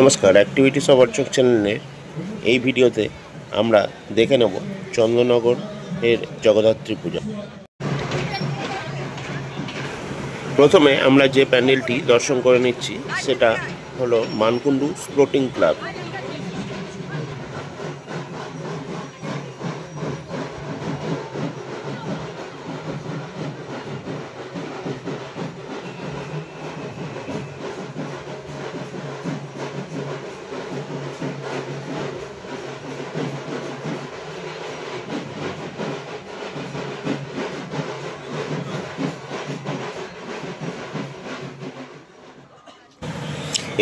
নমস্কার, activities of অর্চক চ্যানেলের এই ভিডিওতে আমরা দেখে নেব চন্দননগর এর জগদ্ধাত্রী পূজা। প্রথমে আমরা যে প্যান্ডেলটি দর্শন করে নিচ্ছি সেটা হলো মানকুণ্ডু স্পোর্টিং ক্লাব।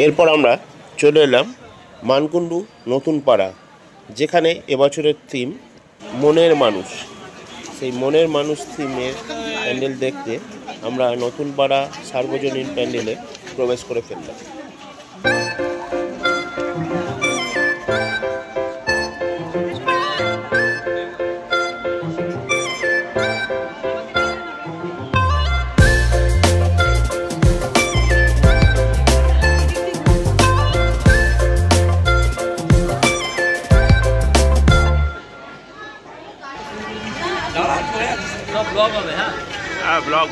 এরপর আমরা চলে এলাম মানকুণ্ডু নতুন পাড়া, যেখানে এবছরের থিম মনের মানুষ। সেই মনের মানুষ থিমের প্যান্ডেল দেখতে আমরা নতুন পাড়া সার্বজনীন প্যান্ডেলে প্রবেশ করে ফেললাম।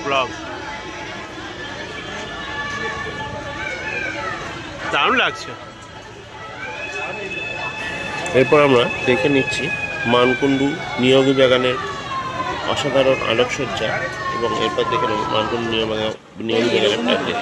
ব্লগ দারুণ লাগছে। এরপর আমরা দেখে নিচ্ছি মানকুণ্ডু নিয়োগী বাগানের অসাধারণ আলোকসজ্জা এবং এরপর দেখে নেব মানকুণ্ডু নিয়োগী বাগানের প্যান্ডেল।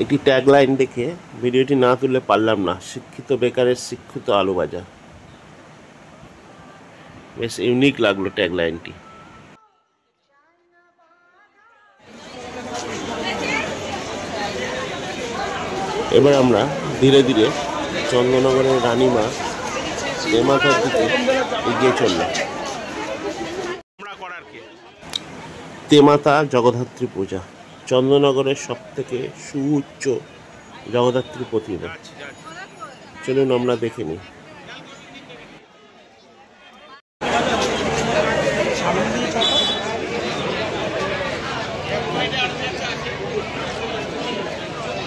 একটি ট্যাগলাইন দেখে ভিডিওটি না তুলে পারলাম না, শিক্ষিত বেকারের শিক্ষিত আলু ভাজা। বেশ ইউনিক লাগলো ট্যাগলাইনটি। এবার আমরা ধীরে ধীরে চন্দননগরের রানীমা তেমাথার দিকে এগিয়ে চললাম। তেমাতা জগদ্ধাত্রী পূজা চন্দননগরের সবথেকে সুউচ্চ জগদ্ধাত্রী প্রতিমা। চলুন আমরা দেখে নিই।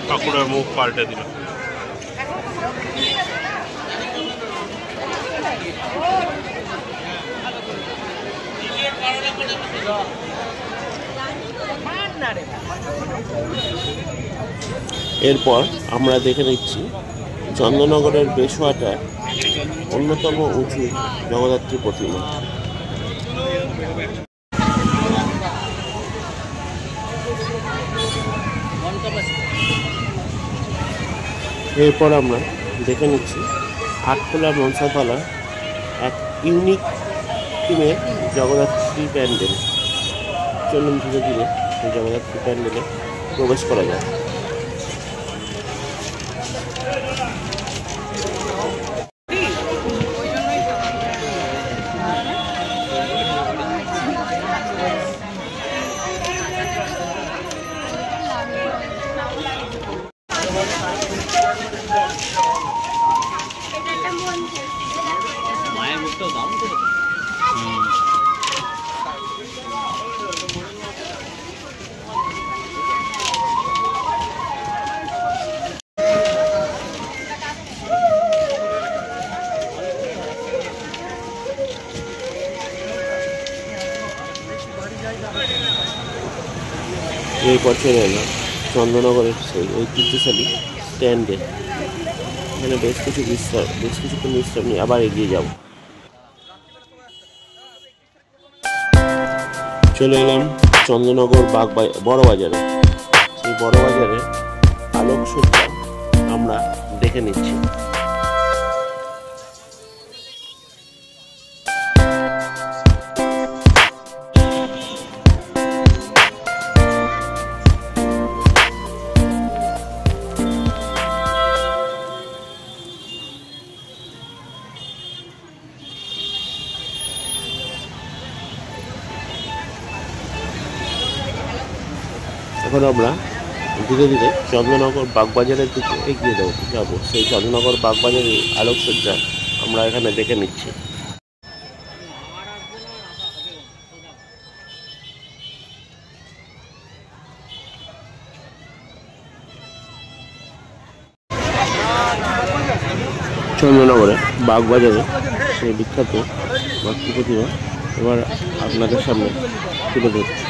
ঠাকুরের মুখ পাল্টে দিল। এরপর আমরা দেখে নিচ্ছি চন্দননগরের বেশোয়াটার অন্যতম উঁচু জগদ্ধাত্রী প্রতিমা। এরপর আমরা দেখে নিচ্ছি আটখোলা মনসাতলা এক ইউনিক থিমের জগদ্ধাত্রী প্যান্ডেল। চলুন ধীরে ধীরে এই জগদ্ধাত্রী প্যান্ডেলে প্রবেশ করা যায়। মায়ের মুখটাও দারুণ করে। এরপর চলে এলাম চন্দননগরের সেই ঐতিহ্যশালী স্ট্যান্ডে। এখানে বেশ কিছুক্ষণ বিশ্রাম নিয়ে আবার এগিয়ে যাব। চলে এলাম চন্দননগর বড় বাজারে। সেই বড় বাজারে আলোকসজ্জা আমরা দেখে নিচ্ছি। এখন আমরা ধীরে ধীরে চন্দ্রনগর বাগবাজারের দিকে এগিয়ে যাবো। সেই চন্দ্রনগর বাগবাজারের আলোকসজ্জা আমরা এখানে দেখে নিচ্ছি। চন্দ্রনগরে বাগবাজারে সেই বিখ্যাত মাতৃ প্রতিমা এবার আপনাদের সামনে তুলে ধরছি।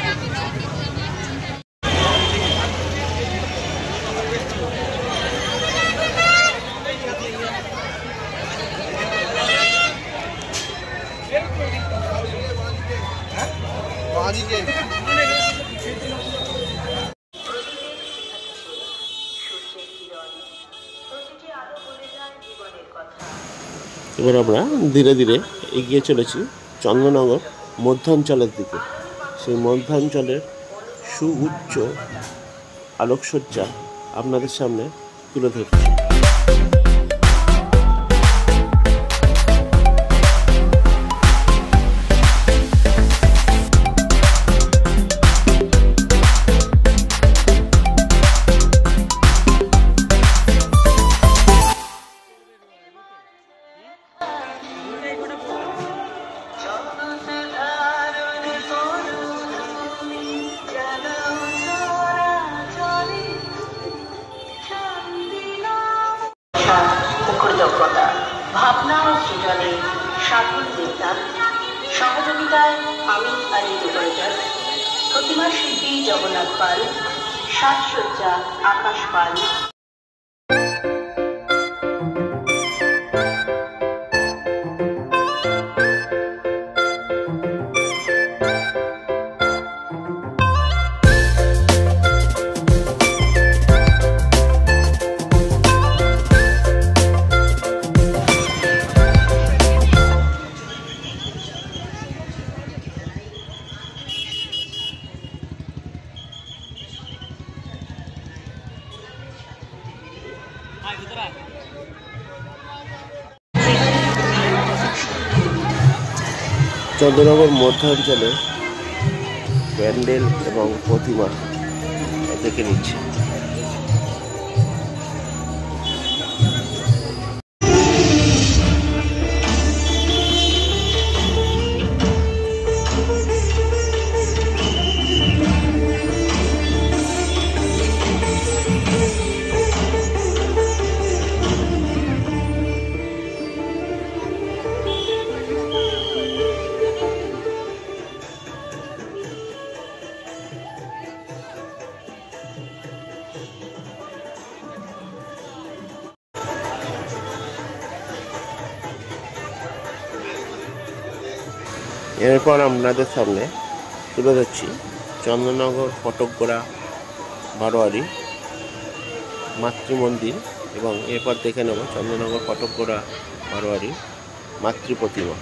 এবার আমরা ধীরে ধীরে এগিয়ে চলেছি চন্দ্রনগর মধ্যাঞ্চলের দিকে। সেই মধ্যাঞ্চলের সুউচ্চ আলোকসজ্জা আপনাদের সামনে তুলে ধরছি। ভাবনা ও সৃজনে সাধন দেবনাথ, সহযোগিতায় আমিন আলী ডেকোরেটর, প্রতিমা শিল্পী জগন্নাথ পাল, সাজসজ্জা আকাশ পাল। চন্দ্রনগর মধ্যাঞ্চলে প্যান্ডেল এবং প্রতিমা দেখে নিচ্ছি। এরপর আপনাদের সামনে তুলে ধরছি চন্দ্রনগর ফটকগোড়া বারোয়ারি মাতৃমন্দির এবং এরপর দেখে নেব চন্দ্রনগর ফটকগোড়া বারোয়ারি মাতৃ প্রতিমা।